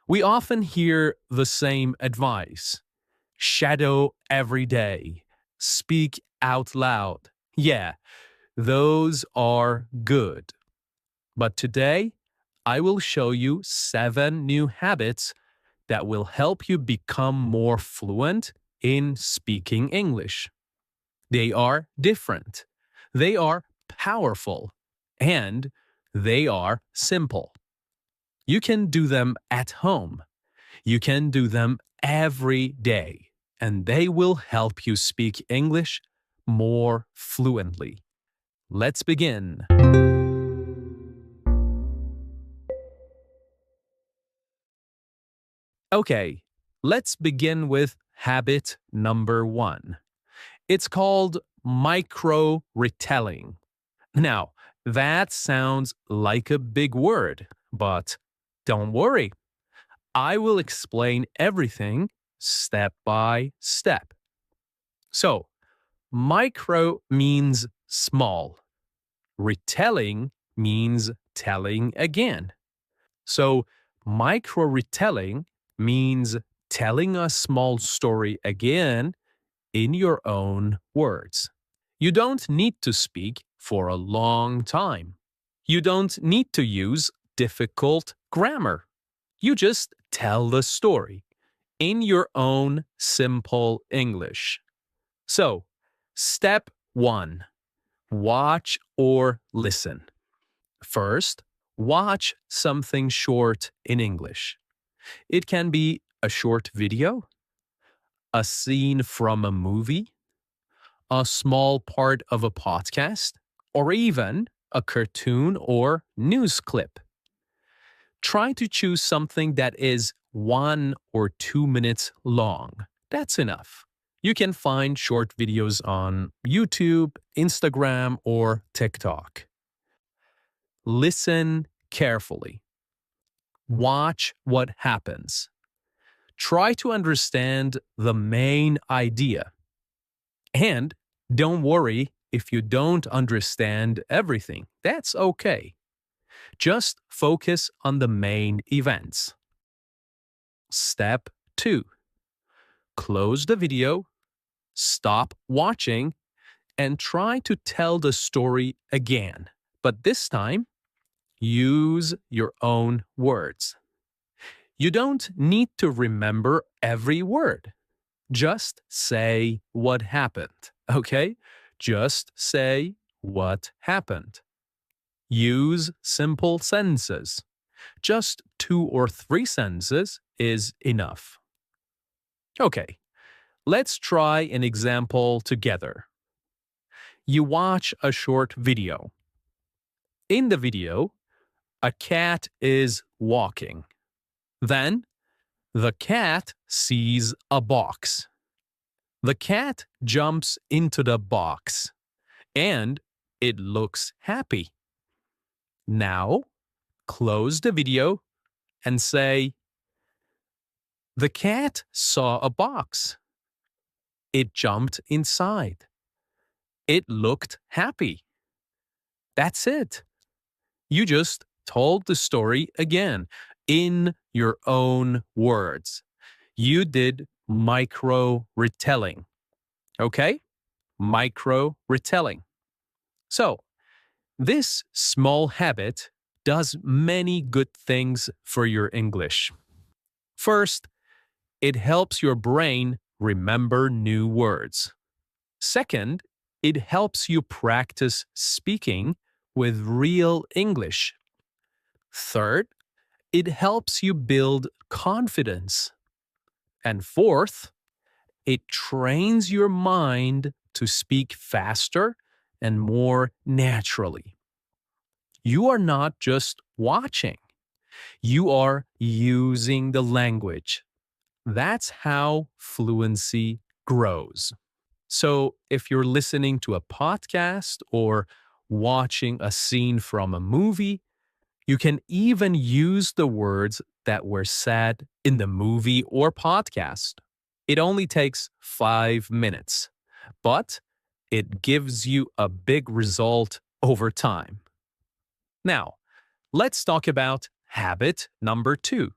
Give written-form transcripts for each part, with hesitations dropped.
We often hear the same advice: shadow every day, speak out loud. Yeah, those are good. But today, I will show you 7 new habits that will help you become more fluent in speaking English. They are different, they are powerful, and they are simple. You can do them at home. You can do them every day, and they will help you speak English more fluently. Let's begin. Okay, let's begin with habit number 1. It's called micro-retelling. Now, that sounds like a big word, but don't worry. I will explain everything step by step. So, micro means small. Retelling means telling again. So, micro retelling means telling a small story again in your own words. You don't need to speak for a long time. You don't need to use difficult grammar. You just tell the story in your own simple English. So, step 1: watch or listen. First, watch something short in English. It can be a short video, a scene from a movie, a small part of a podcast, or even a cartoon or news clip. Try to choose something that is 1 or 2 minutes long. That's enough. You can find short videos on YouTube, Instagram, or TikTok. Listen carefully. Watch what happens. Try to understand the main idea. And don't worry if you don't understand everything. That's okay. Just focus on the main events. Step 2: close the video, stop watching, and try to tell the story again. But this time, use your own words. You don't need to remember every word. Just say what happened, okay? Just say what happened. Use simple sentences. Just 2 or 3 sentences is enough. Okay, let's try an example together. You watch a short video. In the video, a cat is walking. Then, the cat sees a box. The cat jumps into the box, and it looks happy. Now, close the video and say, "The cat saw a box. It jumped inside. It looked happy." That's it. You just told the story again in your own words. You did micro-retelling. Okay? Micro-retelling. So, this small habit does many good things for your English. First, it helps your brain remember new words. Second, it helps you practice speaking with real English. Third, it helps you build confidence. And fourth, it trains your mind to speak faster and more naturally. You are not just watching, you are using the language. That's how fluency grows. So, if you're listening to a podcast or watching a scene from a movie, you can even use the words that were said in the movie or podcast. It only takes 5 minutes, but it gives you a big result over time. Now, let's talk about habit number 2.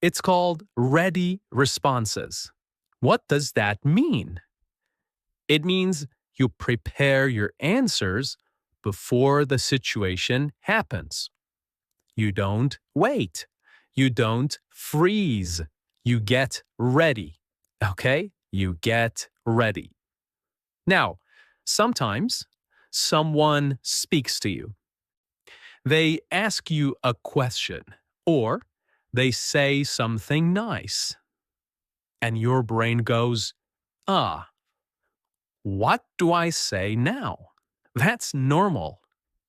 It's called ready responses. What does that mean? It means you prepare your answers before the situation happens. You don't wait. You don't freeze. You get ready. Okay? You get ready. Now, sometimes someone speaks to you. They ask you a question or they say something nice. And your brain goes, ah, what do I say now? That's normal.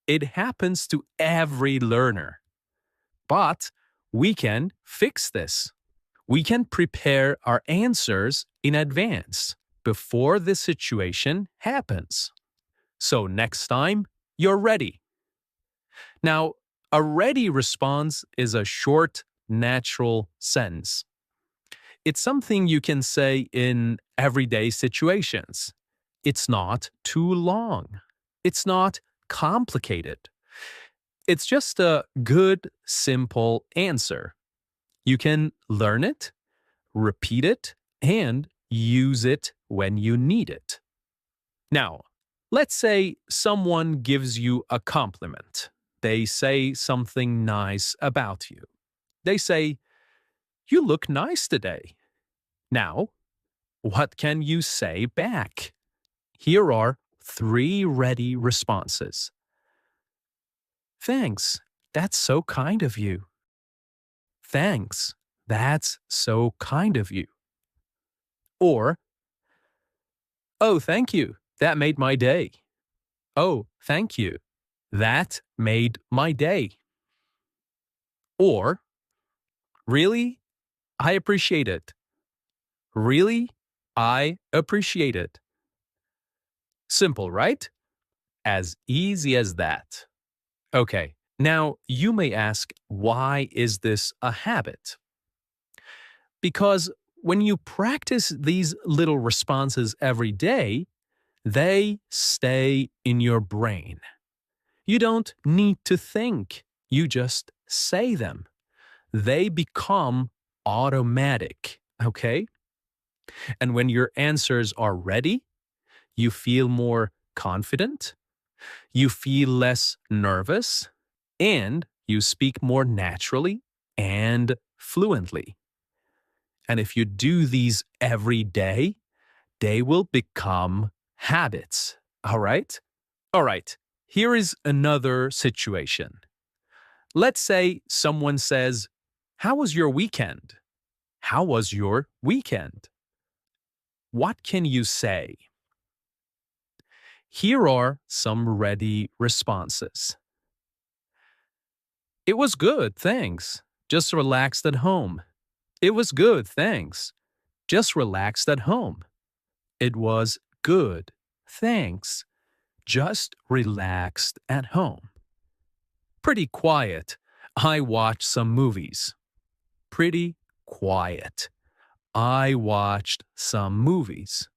It happens to every learner. But we can fix this. We can prepare our answers in advance before the situation happens. So next time, you're ready. Now, a ready response is a short, natural sentence. It's something you can say in everyday situations. It's not too long. It's not complicated. It's just a good, simple answer. You can learn it, repeat it, and use it when you need it. Now, let's say someone gives you a compliment. They say something nice about you. They say, "You look nice today." Now, what can you say back? Here are three ready responses. Thanks. That's so kind of you. Thanks. That's so kind of you. Or, oh, thank you. That made my day. Oh, thank you. That made my day. Or, really? I appreciate it. Really? I appreciate it. Simple, right? As easy as that. Okay, now you may ask, why is this a habit? Because when you practice these little responses every day, they stay in your brain. You don't need to think, you just say them. They become automatic, okay? And when your answers are ready, you feel more confident, you feel less nervous, and you speak more naturally and fluently. And if you do these every day, they will become habits. All right? All right. Here is another situation. Let's say someone says, "How was your weekend?" How was your weekend? What can you say? Here are some ready responses. It was good, thanks. Just relaxed at home. It was good, thanks. Just relaxed at home. It was good, thanks. Just relaxed at home. Pretty quiet. I watched some movies. Pretty quiet. I watched some movies.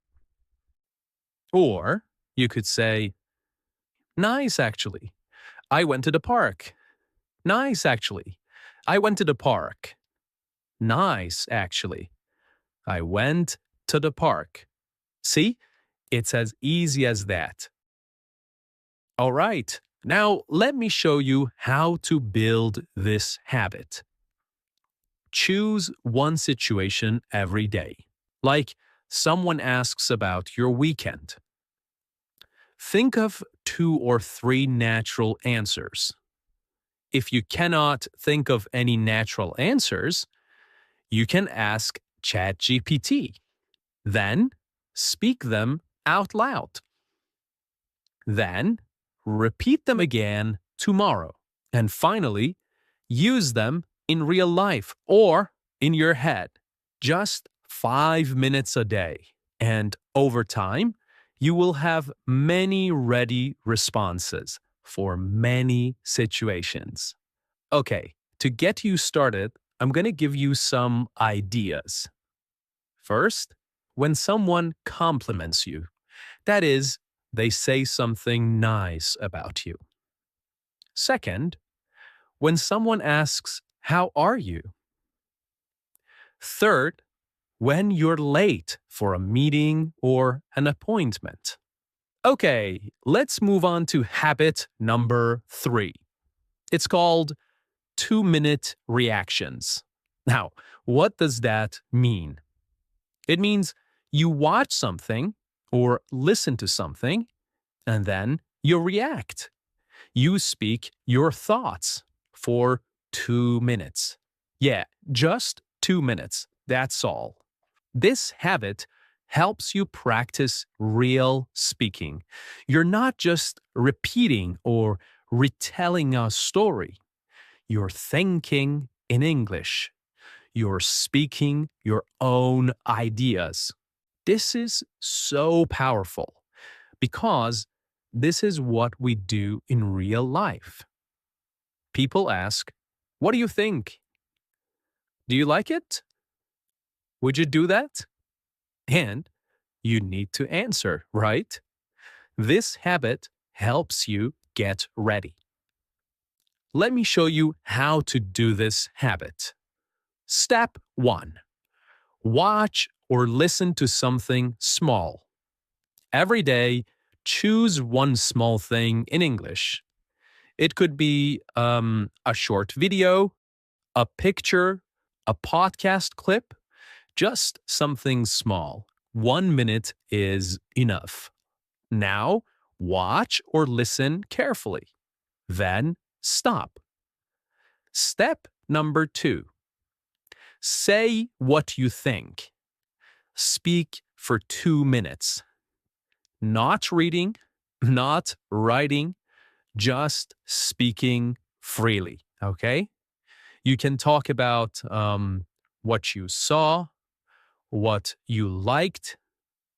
Or you could say, nice actually. I went to the park. Nice actually. I went to the park. Nice actually. I went to the park. See? It's as easy as that. All right. Now let me show you how to build this habit. Choose one situation every day. Like someone asks about your weekend. Think of 2 or 3 natural answers. If you cannot think of any natural answers, you can ask ChatGPT. Then speak them out loud. Then repeat them again tomorrow. And finally, use them in real life or in your head. Just 5 minutes a day. And over time, you will have many ready responses for many situations. Okay, to get you started, I'm going to give you some ideas. First, when someone compliments you, that is, they say something nice about you. Second, when someone asks, "How are you?" Third, when you're late for a meeting or an appointment. Okay, let's move on to habit number 3. It's called 2-minute reactions. Now, what does that mean? It means you watch something or listen to something and then you react. You speak your thoughts for 2 minutes. Yeah, just 2 minutes. That's all. This habit helps you practice real speaking. You're not just repeating or retelling a story. You're thinking in English. You're speaking your own ideas. This is so powerful because this is what we do in real life. People ask, "What do you think? Do you like it? Would you do that?" And you need to answer, right? This habit helps you get ready. Let me show you how to do this habit. Step 1. Watch or listen to something small. Every day, choose one small thing in English. It could be a short video, a picture, a podcast clip, just something small. 1 minute is enough. Now, watch or listen carefully. Then, stop. Step number 2. Say what you think. Speak for 2 minutes. Not reading, not writing, just speaking freely. Okay? You can talk about what you saw, what you liked,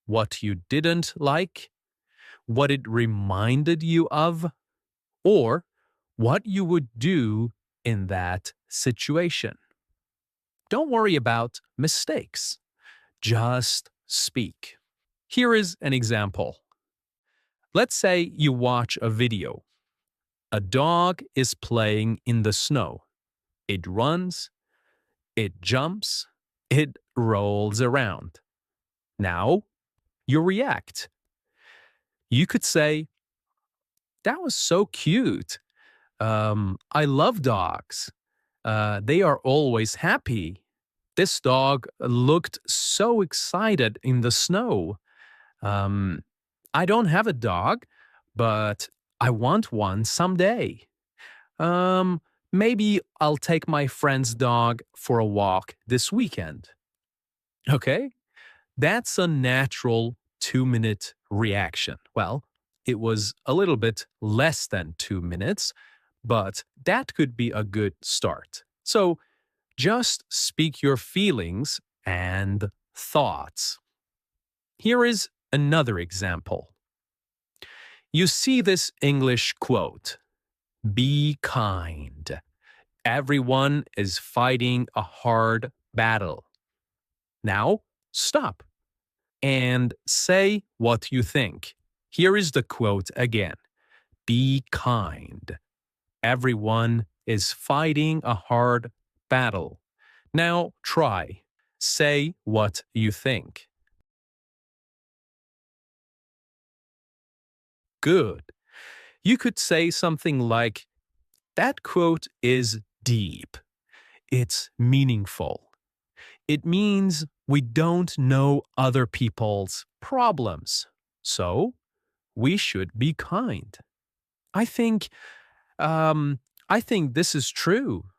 what you didn't like, what it reminded you of, or what you would do in that situation. Don't worry about mistakes. Just speak. Here is an example. Let's say you watch a video. A dog is playing in the snow. It runs, it jumps, it rolls around. Now, you react. You could say, "That was so cute. I love dogs. They are always happy. This dog looked so excited in the snow. Um, I don't have a dog, but I want one someday. Um, Maybe I'll take my friend's dog for a walk this weekend." Okay? That's a natural 2-minute reaction. Well, it was a little bit less than 2 minutes, but that could be a good start. So just speak your feelings and thoughts. Here is another example. You see this English quote: "Be kind. Everyone is fighting a hard battle." Now, stop and say what you think. Here is the quote again: "Be kind. Everyone is fighting a hard battle." Now try. Say what you think. Good. You could say something like, "That quote is deep. It's meaningful. It means we don't know other people's problems. So we should be kind. I think, um, I think this is true.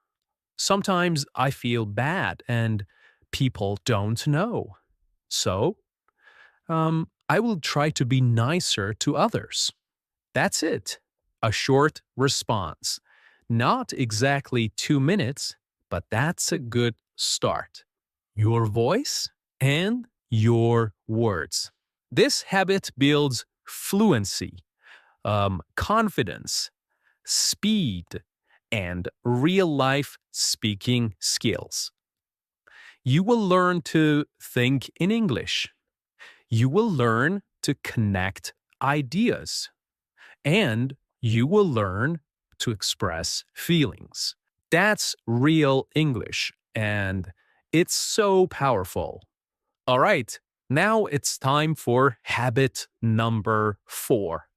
Sometimes I feel bad and people don't know. So, I will try to be nicer to others." That's it. A short response. Not exactly 2 minutes, but that's a good start. Your voice and your words. This habit builds fluency, confidence, speed, and real life speaking skills. You will learn to think in English. You will learn to connect ideas. And you will learn to express feelings. That's real English, and It's so powerful. All right, now it's time for habit number 4.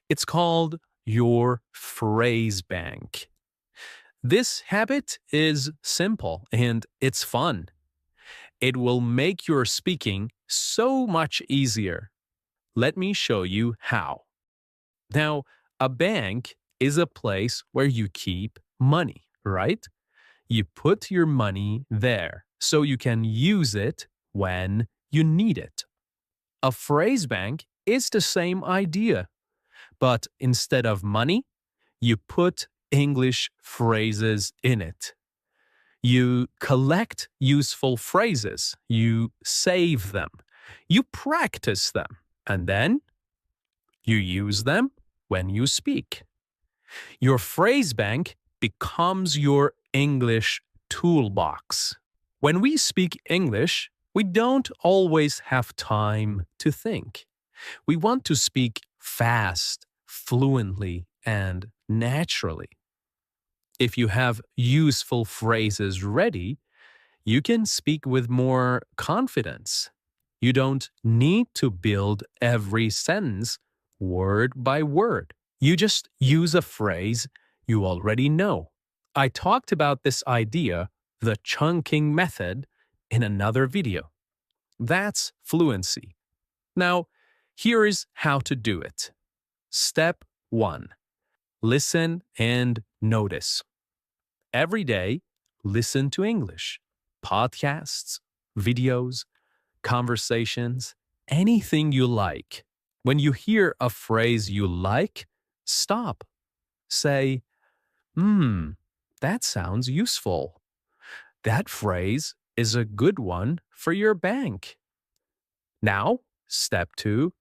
It's called your phrase bank. This habit is simple and it's fun. It will make your speaking so much easier. Let me show you how. Now, a bank is a place where you keep money, right? You put your money there so you can use it when you need it. A phrase bank is the same idea, but instead of money, you put English phrases in it. You collect useful phrases, you save them, you practice them, and then you use them when you speak. Your phrase bank becomes your English toolbox. When we speak English, we don't always have time to think. We want to speak fast, fluently, and naturally. If you have useful phrases ready, you can speak with more confidence. You don't need to build every sentence word by word. You just use a phrase you already know. I talked about this idea, the chunking method, in another video. That's fluency. Now, here is how to do it. Step 1. Listen and notice. Every day, listen to English. Podcasts, videos, conversations, anything you like. When you hear a phrase you like, stop. Say, that sounds useful. That phrase is a good one for your bank. Now, step 2,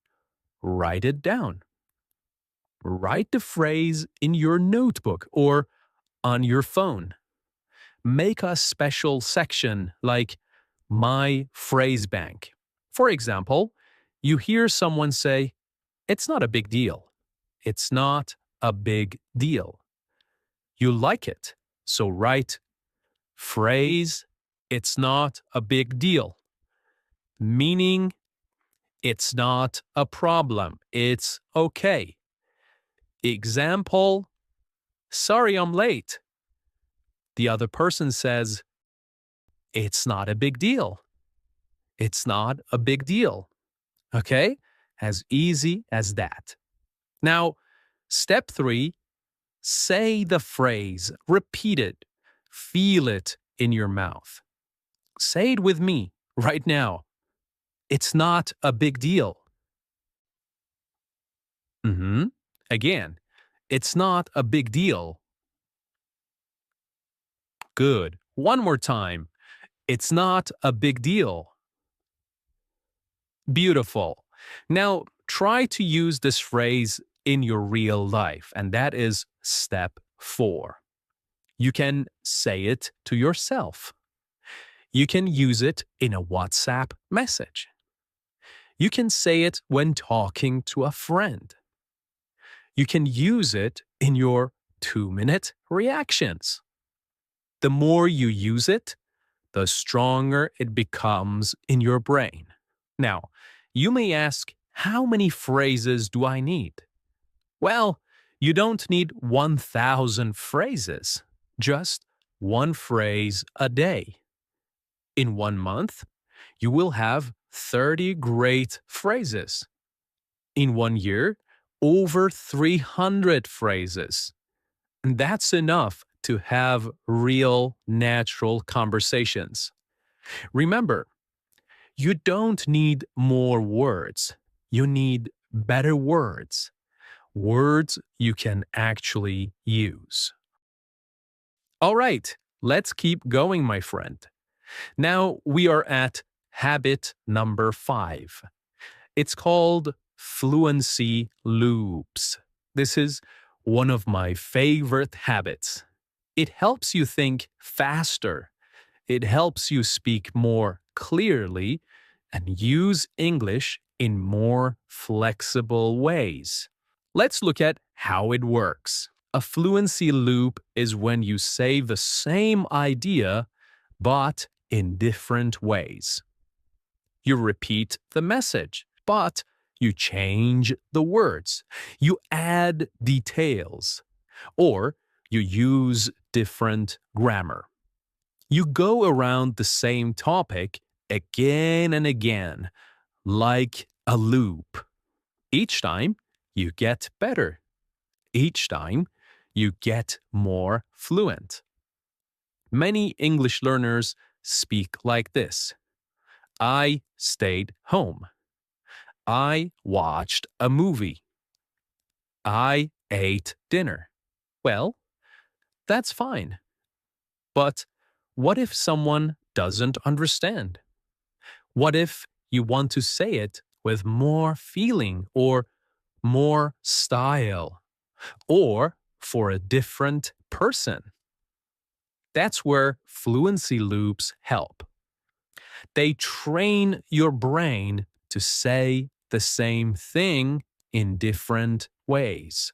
write it down. Write the phrase in your notebook or on your phone. Make a special section like My Phrase Bank. For example, you hear someone say, "It's not a big deal." It's not a big deal. You like it, so write phrase, "It's not a big deal." Meaning, it's not a problem. It's okay. Example, "Sorry I'm late." The other person says, "It's not a big deal." It's not a big deal. Okay? As easy as that. Now, step 3, say the phrase, repeat it, feel it in your mouth. Say it with me right now. It's not a big deal. Again, it's not a big deal. Good. One more time. It's not a big deal. Beautiful. Now, try to use this phrase in your real life, and that is step 4. You can say it to yourself. You can use it in a WhatsApp message. You can say it when talking to a friend. You can use it in your 2-minute reactions. The more you use it, the stronger it becomes in your brain. Now, you may ask, how many phrases do I need? Well, you don't need 1,000 phrases, just one phrase a day. In 1 month, you will have 30 great phrases. In 1 year, over 300 phrases. And that's enough to have real, natural conversations. Remember, you don't need more words. You need better words. Words you can actually use. All right, let's keep going, my friend. Now we are at habit number 5. It's called fluency loops. This is one of my favorite habits. It helps you think faster. It helps you speak more clearly and use English in more flexible ways. Let's look at how it works. A fluency loop is when you say the same idea, but in different ways. You repeat the message, but you change the words. You add details, or you use different grammar. You go around the same topic again and again, like a loop. Each time, you get better. Each time, you get more fluent. Many English learners speak like this: I stayed home. I watched a movie. I ate dinner. Well, that's fine. But what if someone doesn't understand? What if you want to say it with more feeling or more style or for a different person? That's where fluency loops help. They train your brain to say the same thing in different ways.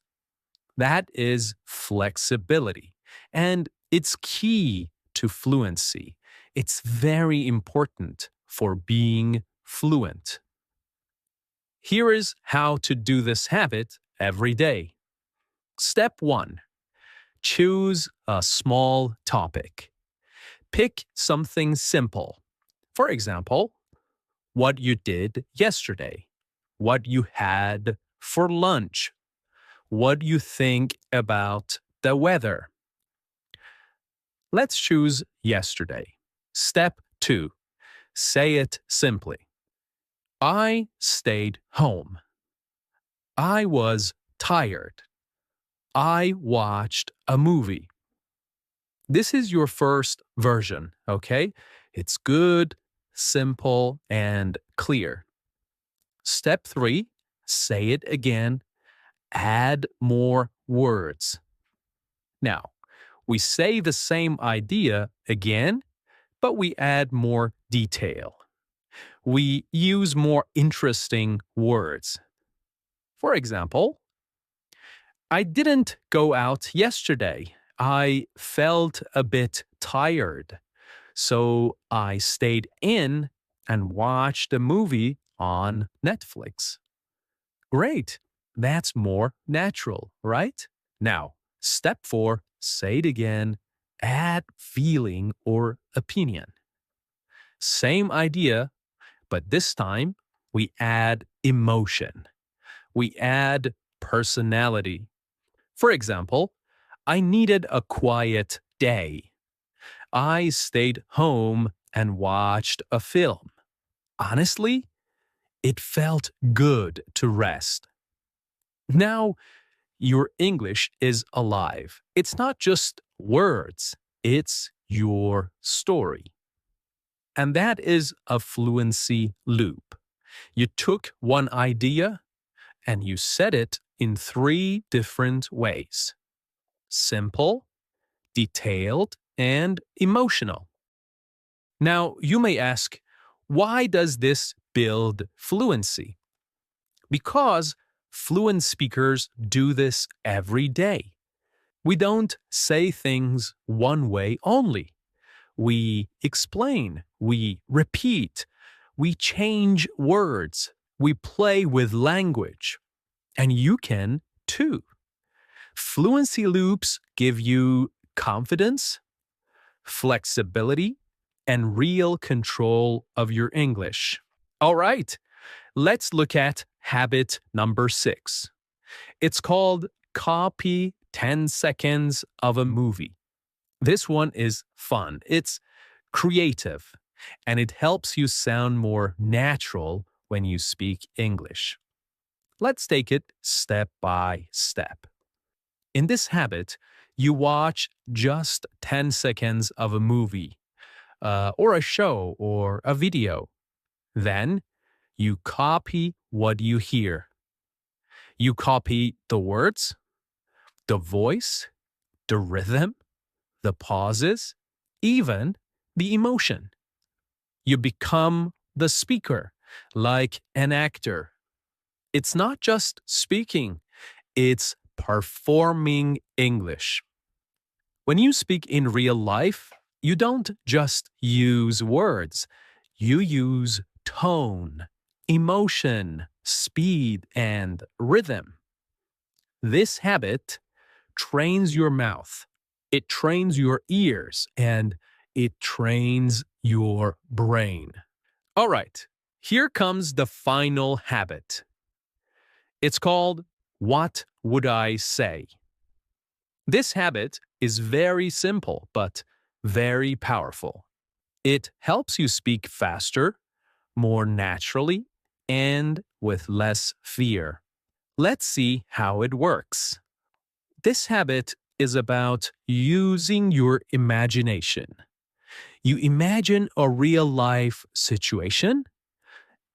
That is flexibility, and it's key to fluency. It's very important for being fluent. Here is how to do this habit every day. Step 1. Choose a small topic. Pick something simple. For example, what you did yesterday, what you had for lunch, what you think about the weather. Let's choose yesterday. Step 2. Say it simply. I stayed home. I was tired. I watched a movie. This is your first version, okay? It's good, simple, and clear. Step 3. Say it again. Add more words. Now, we say the same idea again, but we add more detail. We use more interesting words. For example, I didn't go out yesterday. I felt a bit tired. So I stayed in and watched a movie on Netflix. Great. That's more natural, right? Now, step 4, say it again. Add feeling or opinion. Same idea, but this time we add emotion. We add personality. For example, I needed a quiet day. I stayed home and watched a film. Honestly, it felt good to rest. Now, your English is alive. It's not just words, it's your story. And that is a fluency loop. You took one idea and you said it in 3 different ways: simple, detailed, and emotional. Now, you may ask, why does this build fluency? Because fluent speakers do this every day. We don't say things one way only. We explain, we repeat, we change words, we play with language. And you can too. Fluency loops give you confidence, flexibility, and real control of your English. All right, let's look at habit number 6. It's called copy 10 seconds of a movie. This one is fun. It's creative, and it helps you sound more natural when you speak English. Let's take it step by step. In this habit, you watch just 10 seconds of a movie, or a show, or a video. Then you copy what you hear. You copy the words, the voice, the rhythm, the pauses, even the emotion. You become the speaker, like an actor. It's not just speaking, it's performing English. When you speak in real life, You don't just use words, you use tone, emotion, speed, and rhythm. This habit trains your mouth, it trains your ears, and it trains your brain. All right, here comes the final habit. It's called What Would I Say? This habit is very simple but very powerful. It helps you speak faster, more naturally, and with less fear. Let's see how it works. This habit is about using your imagination. You imagine a real life situation,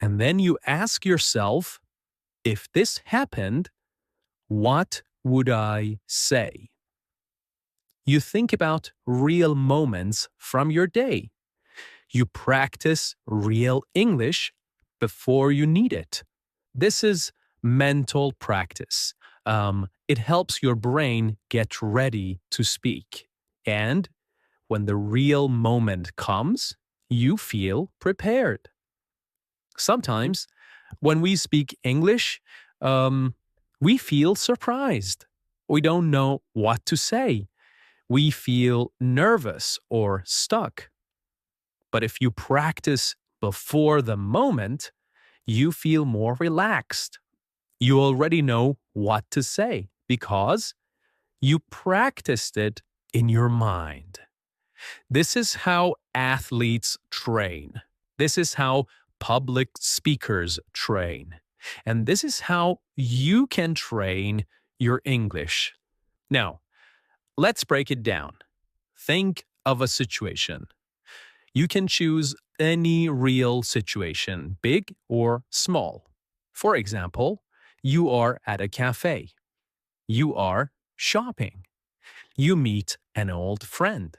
and then you ask yourself, if this happened, what would I say? You think about real moments from your day. You practice real English before you need it. This is mental practice. It helps your brain get ready to speak. And when the real moment comes, you feel prepared. Sometimes when we speak English, we feel surprised. We don't know what to say. We feel nervous or stuck. But if you practice before the moment, you feel more relaxed. You already know what to say because you practiced it in your mind. This is how athletes train. This is how public speakers train. And this is how you can train your English. Now, let's break it down. Think of a situation. You can choose any real situation, big or small. For example, you are at a cafe. You are shopping. You meet an old friend.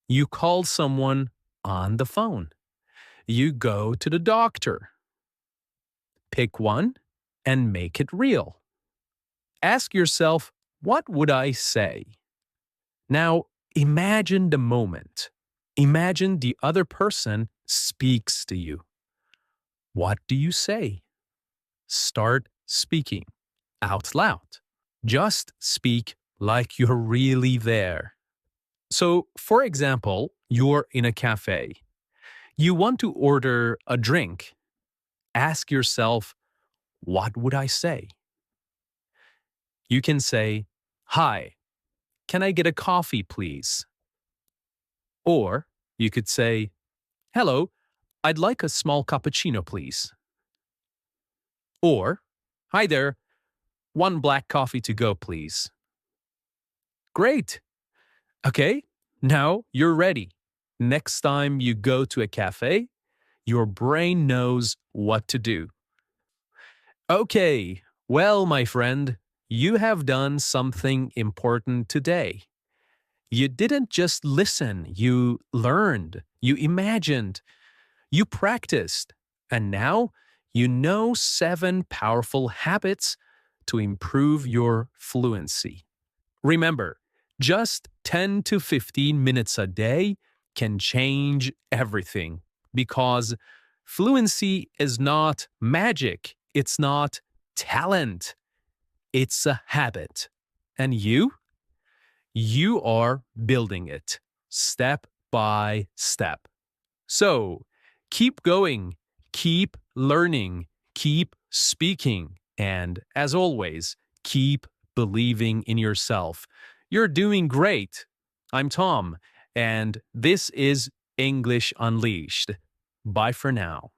You call someone on the phone. You go to the doctor. Pick one and make it real. Ask yourself, what would I say? Now, imagine the moment. Imagine the other person speaks to you. What do you say? Start speaking out loud. Just speak like you're really there. So, for example, you're in a cafe. You want to order a drink. Ask yourself, what would I say? You can say, hi, can I get a coffee, please? Or you could say, hello, I'd like a small cappuccino, please. Or, hi there, one black coffee to go, please. Great. Okay, now you're ready. Next time you go to a cafe, your brain knows what to do. Okay, well, my friend, you have done something important today. You didn't just listen, you learned, you imagined, you practiced, and now you know 7 powerful habits to improve your fluency. Remember, just 10 to 15 minutes a day can change everything because fluency is not magic, it's not talent, it's a habit. And you are building it step by step. So keep going, keep learning, keep speaking, and as always, keep believing in yourself. You're doing great. I'm Tom, and this is English Unleashed. Bye for now.